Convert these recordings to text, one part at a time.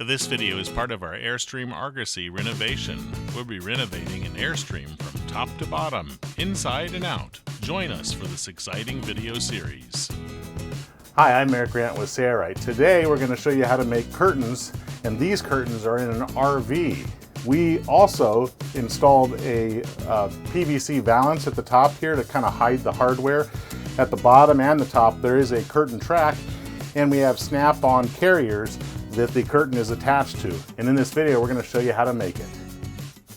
This video is part of our Airstream Argosy renovation. We'll be renovating an Airstream from top to bottom, inside and out. Join us for this exciting video series. Hi, I'm Eric Grant with LISTt. Today we're going to show you how to make curtains, and these curtains are in an RV. We also installed a PVC valance at the top here to kind of hide the hardware. At the bottom and the top there is a curtain track, and we have snap-on carriers that the curtain is attached to. And in this video we're going to show you how to make it.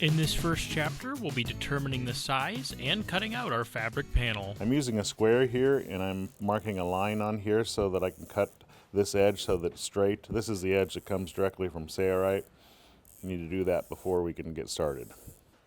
In this first chapter, we'll be determining the size and cutting out our fabric panel. I'm using a square here, and I'm marking a line on here so that I can cut this edge so that it's straight. This is the edge that comes directly from Sailrite. You need to do that before we can get started.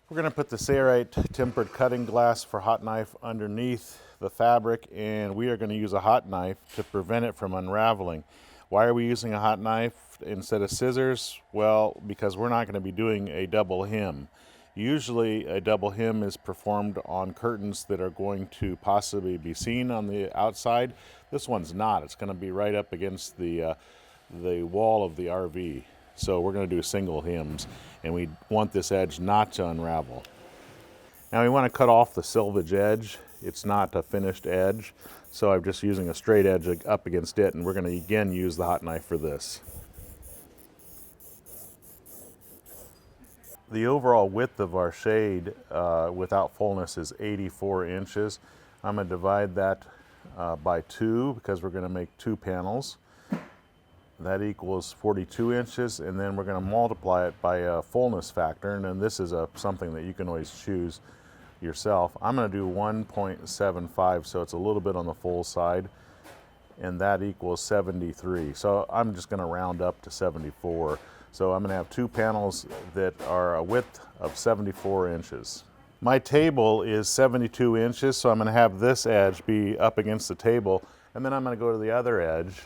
We're going to put the Sailrite tempered cutting glass for hot knife underneath the fabric, and we are going to use a hot knife to prevent it from unraveling. Why are we using a hot knife instead of scissors? Well, because we're not going to be doing a double hem. Usually a double hem is performed on curtains that are going to possibly be seen on the outside. This one's not. It's going to be right up against the wall of the RV. So we're going to do single hems, and we want this edge not to unravel. Now we want to cut off the selvage edge. It's not a finished edge, so I'm just using a straight edge up against it, and we're going to again use the hot knife for this. The overall width of our shade without fullness is 84 inches. I'm going to divide that by 2 because we're going to make 2 panels. That equals 42 inches, and then we're going to multiply it by a fullness factor, and then this is something that you can always choose yourself. I'm going to do 1.75, so it's a little bit on the full side, and that equals 73. So I'm just going to round up to 74. So I'm going to have 2 panels that are a width of 74 inches. My table is 72 inches, so I'm going to have this edge be up against the table, and then I'm going to go to the other edge.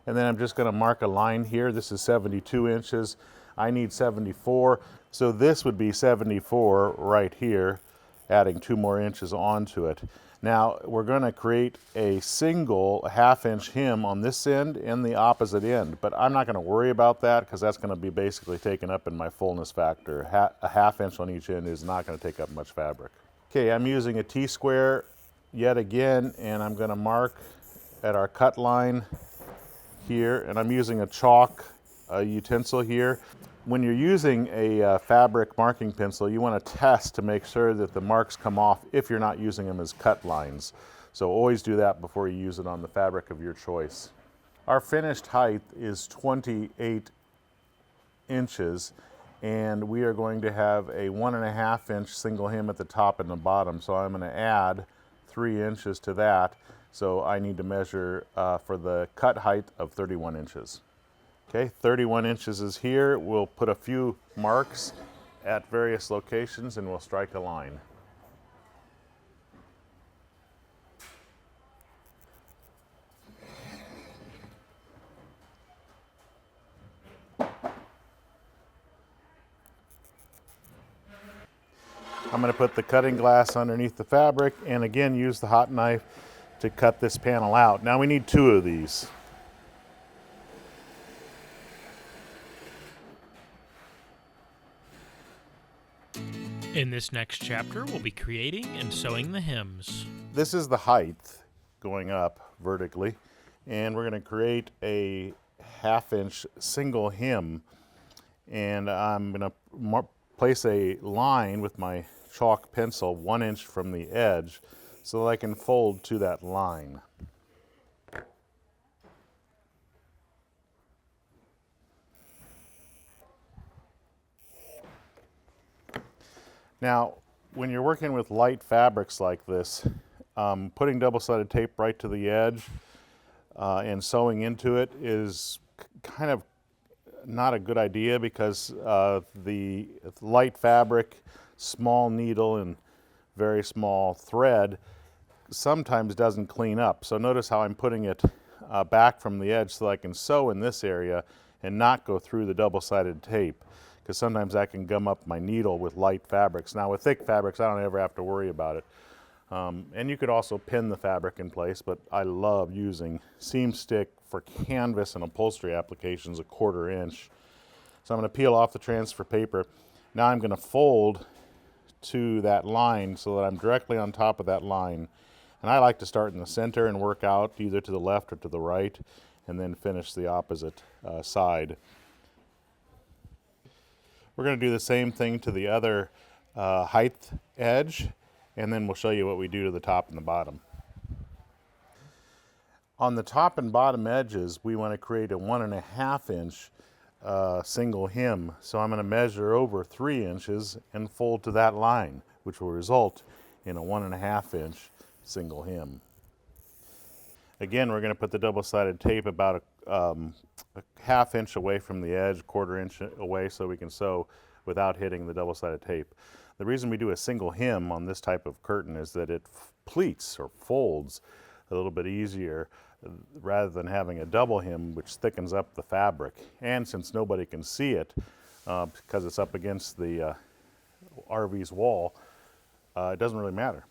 And then I'm just going to mark a line here. This is 72 inches. I need 74. So this would be 74 right here, adding 2 more inches onto it. Now we're going to create a single half-inch hem on this end and the opposite end, but I'm not going to worry about that because that's going to be basically taken up in my fullness factor. A half-inch on each end is not going to take up much fabric. Okay, I'm using a T-square yet again, and I'm going to mark at our cut line here, and I'm using a chalk utensil here. When you're using a fabric marking pencil, you want to test to make sure that the marks come off if you're not using them as cut lines. So always do that before you use it on the fabric of your choice. Our finished height is 28 inches, and we are going to have a 1.5 inch single hem at the top and the bottom. So I'm going to add 3 inches to that. So I need to measure for the cut height of 31 inches. Okay, 31 inches is here. We'll put a few marks at various locations and we'll strike a line. I'm going to put the cutting glass underneath the fabric and again use the hot knife to cut this panel out. Now we need 2 of these. In this next chapter, we'll be creating and sewing the hems. This is the height going up vertically, and we're going to create a half-inch single hem, and I'm going to place a line with my chalk pencil 1 inch from the edge so that I can fold to that line. Now, when you're working with light fabrics like this, putting double-sided tape right to the edge and sewing into it is kind of not a good idea because the light fabric, small needle, and very small thread sometimes doesn't clean up. So notice how I'm putting it back from the edge so I can sew in this area and not go through the double-sided tape, because sometimes that can gum up my needle with light fabrics. Now with thick fabrics, I don't ever have to worry about it. And you could also pin the fabric in place, but I love using seam stick for canvas and upholstery applications, 1/4 inch. So I'm going to peel off the transfer paper. Now I'm going to fold to that line so that I'm directly on top of that line. And I like to start in the center and work out either to the left or to the right, and then finish the opposite side. We're going to do the same thing to the other height edge, and then we'll show you what we do to the top and the bottom. On the top and bottom edges, we want to create a 1.5 inch single hem. So I'm going to measure over 3 inches and fold to that line, which will result in a 1.5 inch single hem. Again, we're going to put the double-sided tape about a 1/2 inch away from the edge, 1/4 inch away, so we can sew without hitting the double-sided tape. The reason we do a single hem on this type of curtain is that it pleats or folds a little bit easier rather than having a double hem, which thickens up the fabric. And since nobody can see it because it's up against the RV's wall, it doesn't really matter.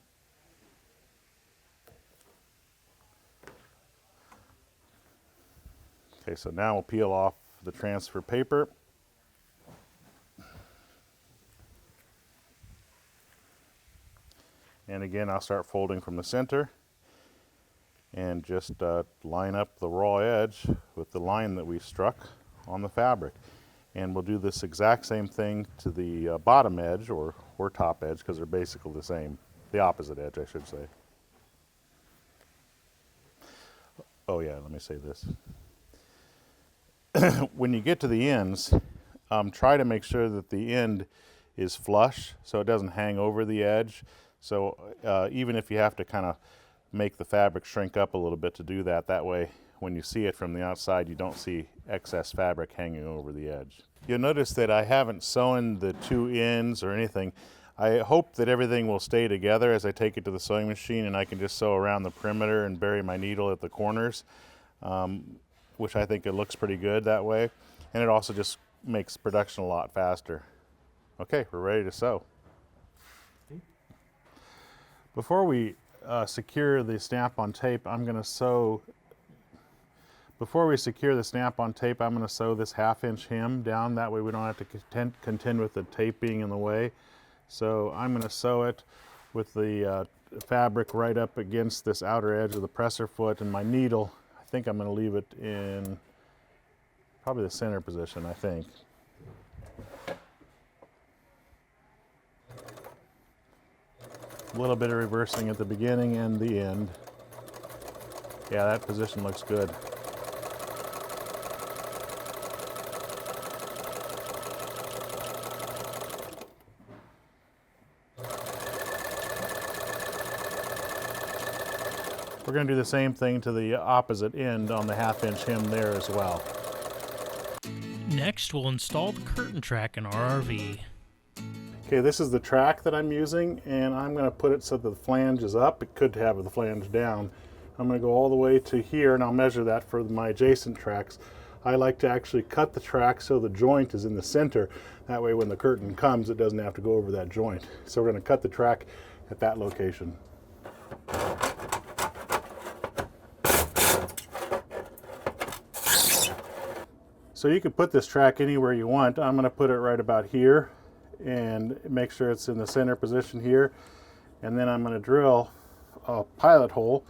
Okay, so now we'll peel off the transfer paper. And again, I'll start folding from the center and just line up the raw edge with the line that we struck on the fabric. And we'll do this exact same thing to the bottom edge or top edge, because they're basically the same, the opposite edge, I should say. Oh yeah, let me say this. When you get to the ends, try to make sure that the end is flush so it doesn't hang over the edge. So even if you have to kind of make the fabric shrink up a little bit to do that, that way when you see it from the outside you don't see excess fabric hanging over the edge. You'll notice that I haven't sewn the 2 ends or anything. I hope that everything will stay together as I take it to the sewing machine and I can just sew around the perimeter and bury my needle at the corners. Which I think it looks pretty good that way, and it also just makes production a lot faster. Okay, we're ready to sew. Before we secure the snap-on tape, I'm going to sew. Before we secure the snap-on tape, I'm going to sew this 1/2 inch hem down. That way we don't have to contend with the tape being in the way. So I'm going to sew it with the fabric right up against this outer edge of the presser foot, and my needle, I think I'm going to leave it in probably the center position, I think. A little bit of reversing at the beginning and the end. Yeah, that position looks good. We're going to do the same thing to the opposite end on the 1/2 inch hem there as well. Next, we'll install the curtain track in our RV. Okay, this is the track that I'm using, and I'm going to put it so that the flange is up. It could have the flange down. I'm going to go all the way to here, and I'll measure that for my adjacent tracks. I like to actually cut the track so the joint is in the center. That way when the curtain comes, it doesn't have to go over that joint. So we're going to cut the track at that location. So you can put this track anywhere you want. I'm going to put it right about here and make sure it's in the center position here. And then I'm going to drill a pilot hole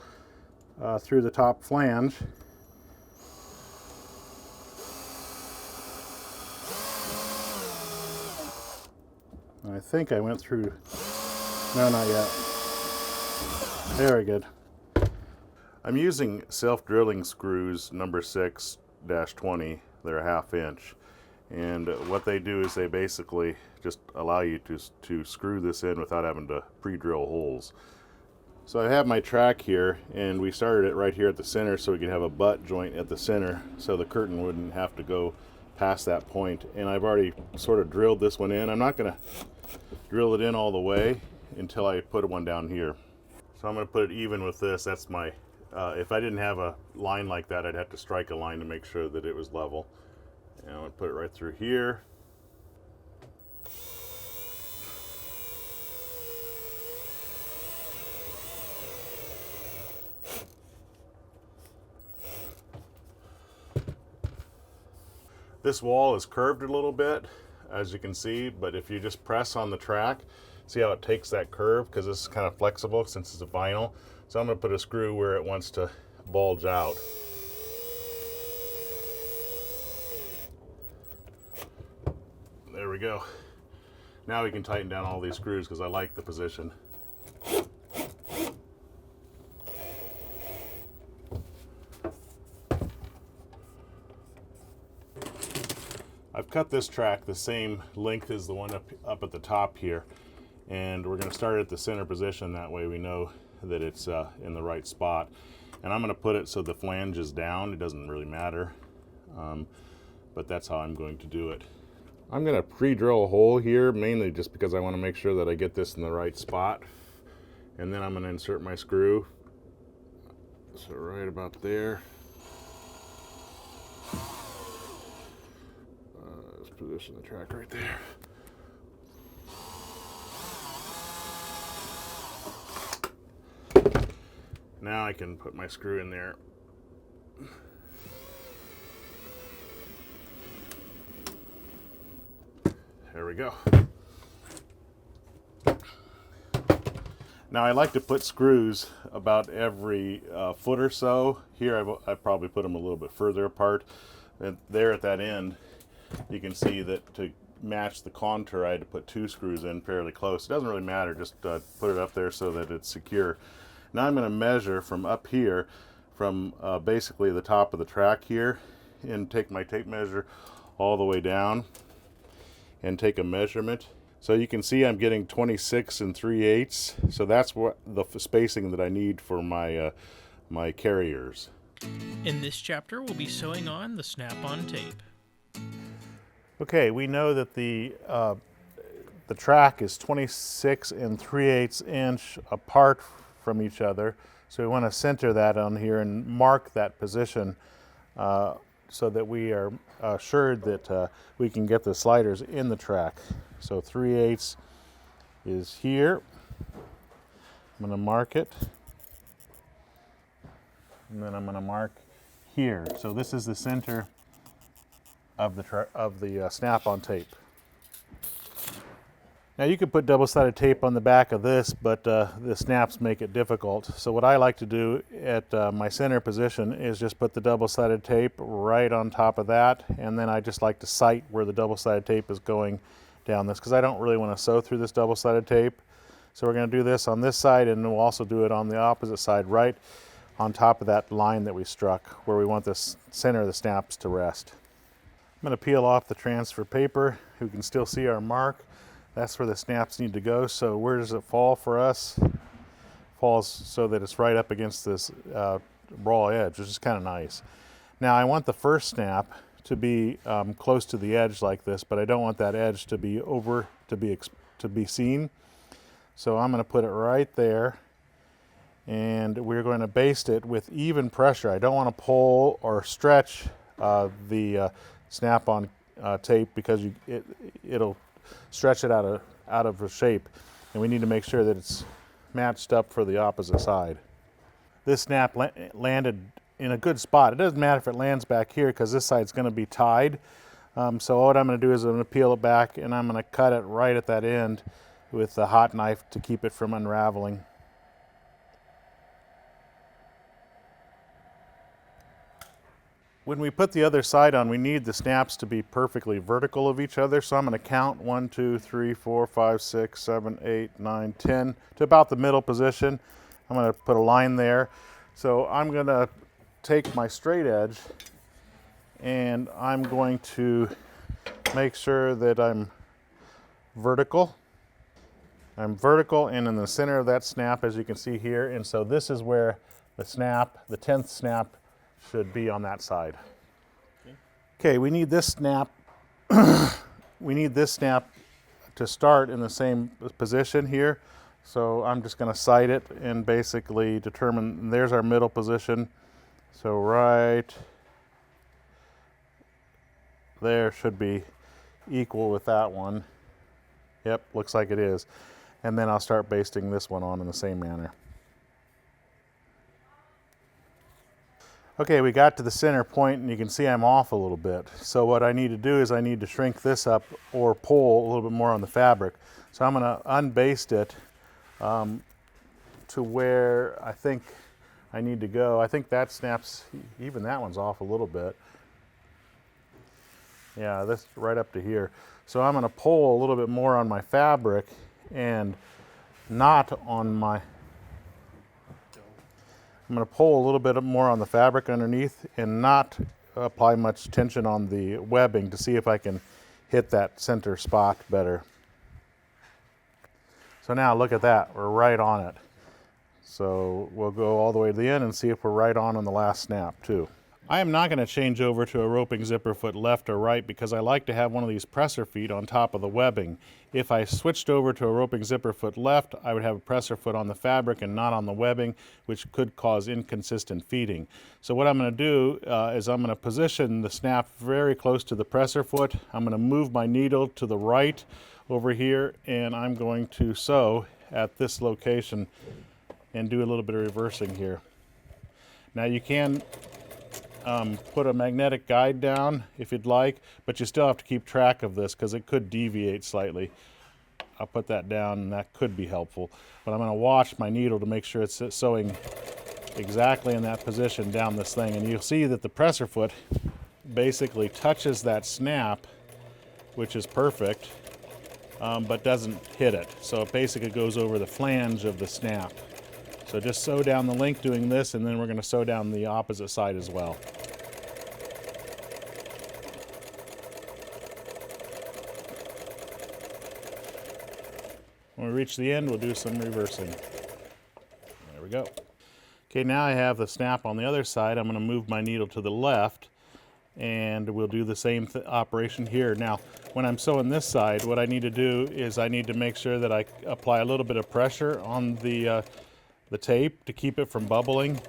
through the top flange. And I think I went through, no, not yet. Very good. I'm using self-drilling screws number 6-20. They're 1/2 inch, and what they do is they basically just allow you to screw this in without having to pre-drill holes. So I have my track here, and we started it right here at the center so we could have a butt joint at the center so the curtain wouldn't have to go past that point. And I've already sort of drilled this one in. I'm not going to drill it in all the way until I put one down here. So I'm going to put it even with this. That's my if I didn't have a line like that, I'd have to strike a line to make sure that it was level. And I'm going to put it right through here. This wall is curved a little bit, as you can see, but if you just press on the track, see how it takes that curve, because this is kind of flexible since it's a vinyl. So I'm going to put a screw where it wants to bulge out. There we go. Now we can tighten down all these screws because I like the position. I've cut this track the same length as the one up at the top here, and we're going to start at the center position. That way we know that it's in the right spot. And I'm going to put it so the flange is down. It doesn't really matter, but that's how I'm going to do it. I'm going to pre-drill a hole here, mainly just because I want to make sure that I get this in the right spot. And then I'm going to insert my screw. So right about there. Let's position the track right there. Now I can put my screw in there. There we go. Now I like to put screws about every foot or so. Here I probably put them a little bit further apart. And there at that end, you can see that to match the contour, I had to put 2 screws in fairly close. It doesn't really matter, just put it up there so that it's secure. Now I'm going to measure from up here, from basically the top of the track here, and take my tape measure all the way down and take a measurement. So you can see I'm getting 26 3/8. So that's what the spacing that I need for my my carriers. In this chapter, we'll be sewing on the snap-on tape. Okay, we know that the track is 26 3/8 inch apart from each other. So we want to center that on here and mark that position so that we are assured that we can get the sliders in the track. So 3/8 is here. I'm going to mark it. And then I'm going to mark here. So this is the center of the snap-on tape. Now you could put double-sided tape on the back of this, but the snaps make it difficult. So what I like to do at my center position is just put the double-sided tape right on top of that, and then I just like to sight where the double-sided tape is going down this, because I don't really want to sew through this double-sided tape. So we're going to do this on this side, and we'll also do it on the opposite side, right on top of that line that we struck, where we want the center of the snaps to rest. I'm going to peel off the transfer paper. You can still see our mark. That's where the snaps need to go. So where does it fall for us? Falls so that it's right up against this raw edge, which is kind of nice. Now I want the first snap to be close to the edge like this, but I don't want that edge to be to be seen. So I'm going to put it right there, and we're going to baste it with even pressure. I don't want to pull or stretch the snap-on tape, because it'll stretch it out of the shape, and we need to make sure that it's matched up for the opposite side. This snap landed in a good spot. It doesn't matter if it lands back here, because this side's going to be tied. So what I'm going to do is I'm going to peel it back, and I'm going to cut it right at that end with the hot knife to keep it from unraveling. When we put the other side on, we need the snaps to be perfectly vertical of each other. So I'm going to count 1, 2, 3, 4, 5, 6, 7, 8, 9, 10 to about the middle position. I'm going to put a line there. So I'm going to take my straight edge, and I'm going to make sure that I'm vertical. I'm vertical and in the center of that snap, as you can see here. And so this is where the snap, the 10th snap, should be on that side. Okay, we need this snap. We need this snap to start in the same position here. So I'm just going to sight it and basically determine, there's our middle position. So right there should be equal with that one. Yep, looks like it is. And then I'll start basting this one on in the same manner. Okay, we got to the center point and you can see I'm off a little bit. So what I need to do is I need to shrink this up or pull a little bit more on the fabric. So I'm going to unbaste it to where I think I need to go. I think that snaps, even that one's off a little bit. Yeah, this right up to here. So I'm going to pull a little bit more on my fabric and not on my, I'm going to pull a little bit more on the fabric underneath and not apply much tension on the webbing to see if I can hit that center spot better. So now look at that, we're right on it. So we'll go all the way to the end and see if we're right on the last snap too. I am not going to change over to a roping zipper foot left or right because I like to have one of these presser feet on top of the webbing. If I switched over to a roping zipper foot left, I would have a presser foot on the fabric and not on the webbing, which could cause inconsistent feeding. So what I'm going to do is I'm going to position the snap very close to the presser foot. I'm going to move my needle to the right over here, and I'm going to sew at this location and do a little bit of reversing here. Now you can put a magnetic guide down if you'd like, but you still have to keep track of this because it could deviate slightly. I'll put that down and that could be helpful. But I'm going to watch my needle to make sure it's sewing exactly in that position down this thing. And you'll see that the presser foot basically touches that snap, which is perfect, but doesn't hit it. So it basically goes over the flange of the snap. So just sew down the length doing this, and then we're going to sew down the opposite side as well. When we reach the end, we'll do some reversing. There we go. Okay, now I have the snap on the other side. I'm going to move my needle to the left, and we'll do the same operation here. Now, when I'm sewing this side, what I need to do is I need to make sure that I apply a little bit of pressure on the tape to keep it from bubbling,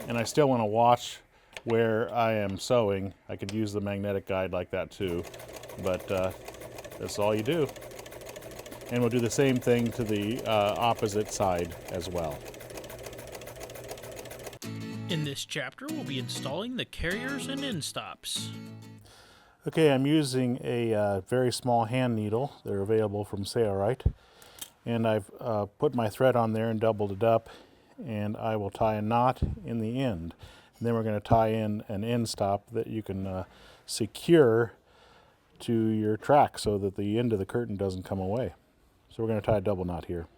and I still want to watch where I am sewing. I could use the magnetic guide like that too, but that's all you do. And we'll do the same thing to the opposite side as well. In this chapter, we'll be installing the carriers and end stops. Okay, I'm using a very small hand needle. They're available from Sailrite. And I've put my thread on there and doubled it up, and I will tie a knot in the end. And then we're going to tie in an end stop that you can secure to your track so that the end of the curtain doesn't come away. So we're going to tie a double knot here.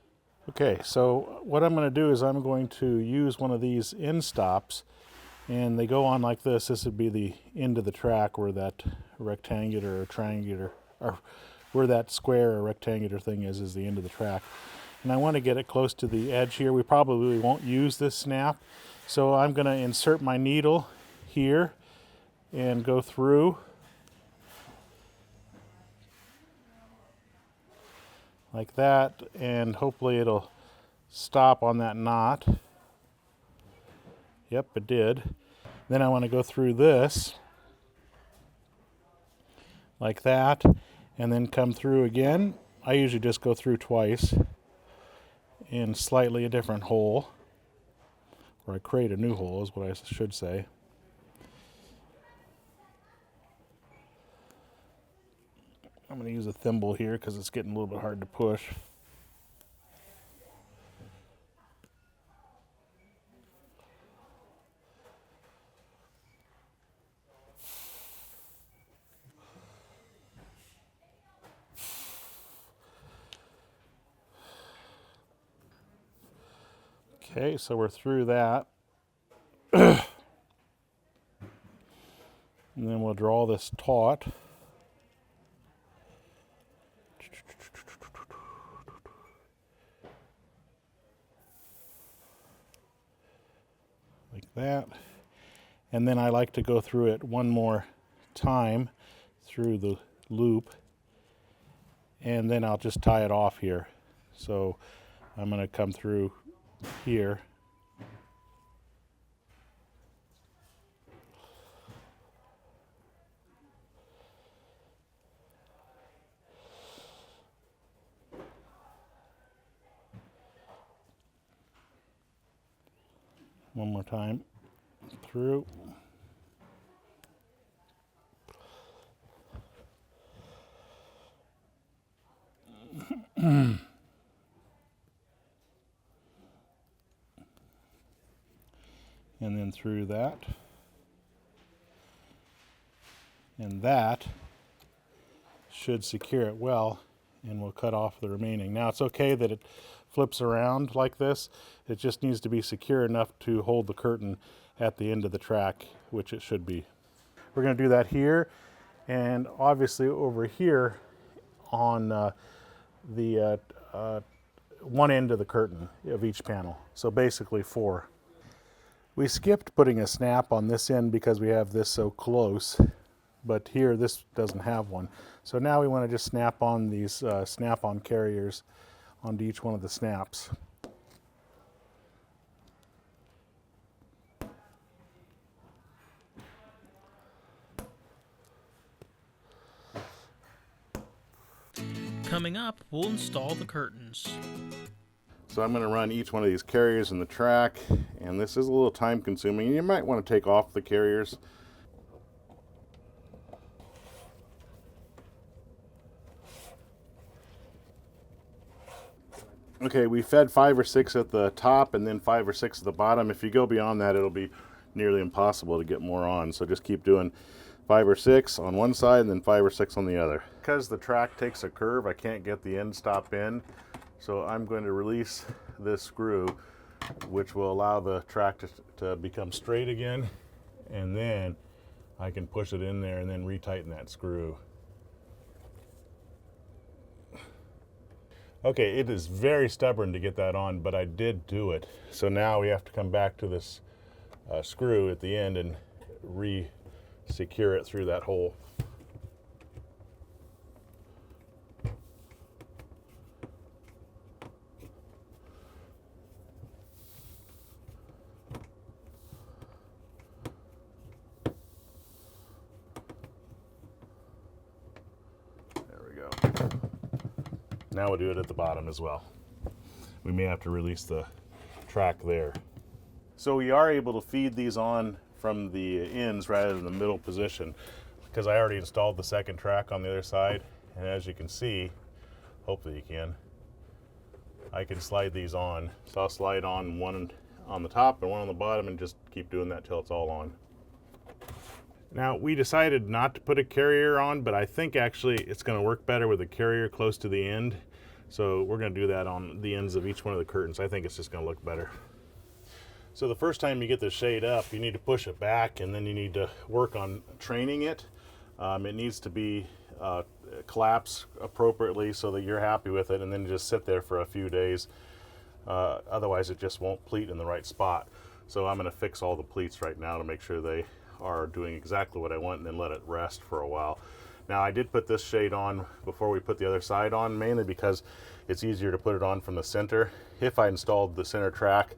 Okay, so what I'm going to do is I'm going to use one of these end stops, and they go on like this. This would be the end of the track where that rectangular or triangular, or where that square or rectangular thing is the end of the track. And I want to get it close to the edge here. We probably won't use this snap. So I'm going to insert my needle here and go through like that, and hopefully it'll stop on that knot. Yep, it did. Then I want to go through this like that, and then come through again. I usually just go through twice in slightly a different hole, or I create a new hole is what I should say. I'm going to use a thimble here because it's getting a little bit hard to push. Okay, so we're through that. And then we'll draw this taut. Like that. And then I like to go through it one more time through the loop, and then I'll just tie it off here. So I'm going to come through here. One more time. through. And then through that. And that should secure it well, and we'll cut off the remaining. Now it's okay that it flips around like this. It just needs to be secure enough to hold the curtain at the end of the track, which it should be. We're going to do that here, and obviously over here on the one end of the curtain of each panel. So basically 4. We skipped putting a snap on this end because we have this so close, but here this doesn't have one. So now we want to just snap on these snap-on carriers onto each one of the snaps. Coming up, we'll install the curtains. So I'm going to run each one of these carriers in the track, and this is a little time consuming. You might want to take off the carriers. Okay, we fed 5 or 6 at the top and then 5 or 6 at the bottom. If you go beyond that, it'll be nearly impossible to get more on. So just keep doing 5 or 6 on one side and then 5 or 6 on the other. Because the track takes a curve, I can't get the end stop in. So I'm going to release this screw, which will allow the track to become straight again. And then I can push it in there and then retighten that screw. Okay, it is very stubborn to get that on, but I did do it. So now we have to come back to this screw at the end and re-secure it through that hole. There we go. Now we'll do it at the bottom as well. We may have to release the track there. So we are able to feed these on from the ends rather than the middle position, because I already installed the second track on the other side. And as you can see, hopefully you can, I can slide these on. So I'll slide on one on the top and one on the bottom and just keep doing that till it's all on. Now, we decided not to put a carrier on, but I think actually it's going to work better with a carrier close to the end. So we're going to do that on the ends of each one of the curtains. I think it's just going to look better. So the first time you get the shade up, you need to push it back, and then you need to work on training it. It needs to be collapsed appropriately so that you're happy with it, and then just sit there for a few days. Otherwise, it just won't pleat in the right spot. So I'm going to fix all the pleats right now to make sure they are doing exactly what I want, and then let it rest for a while. Now, I did put this shade on before we put the other side on, mainly because it's easier to put it on from the center. If I installed the center track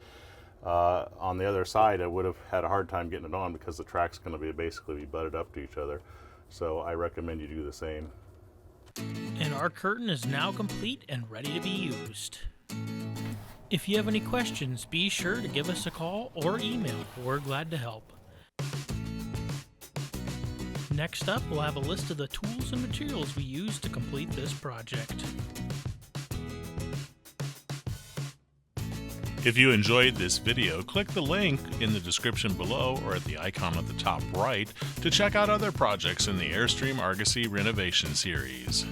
on the other side, I would have had a hard time getting it on because the track's going to be basically butted up to each other. So I recommend you do the same. And our curtain is now complete and ready to be used. If you have any questions, be sure to give us a call or email. We're glad to help. Next up, we'll have a list of the tools and materials we used to complete this project. If you enjoyed this video, click the link in the description below or at the icon at the top right to check out other projects in the Airstream Argosy renovation series.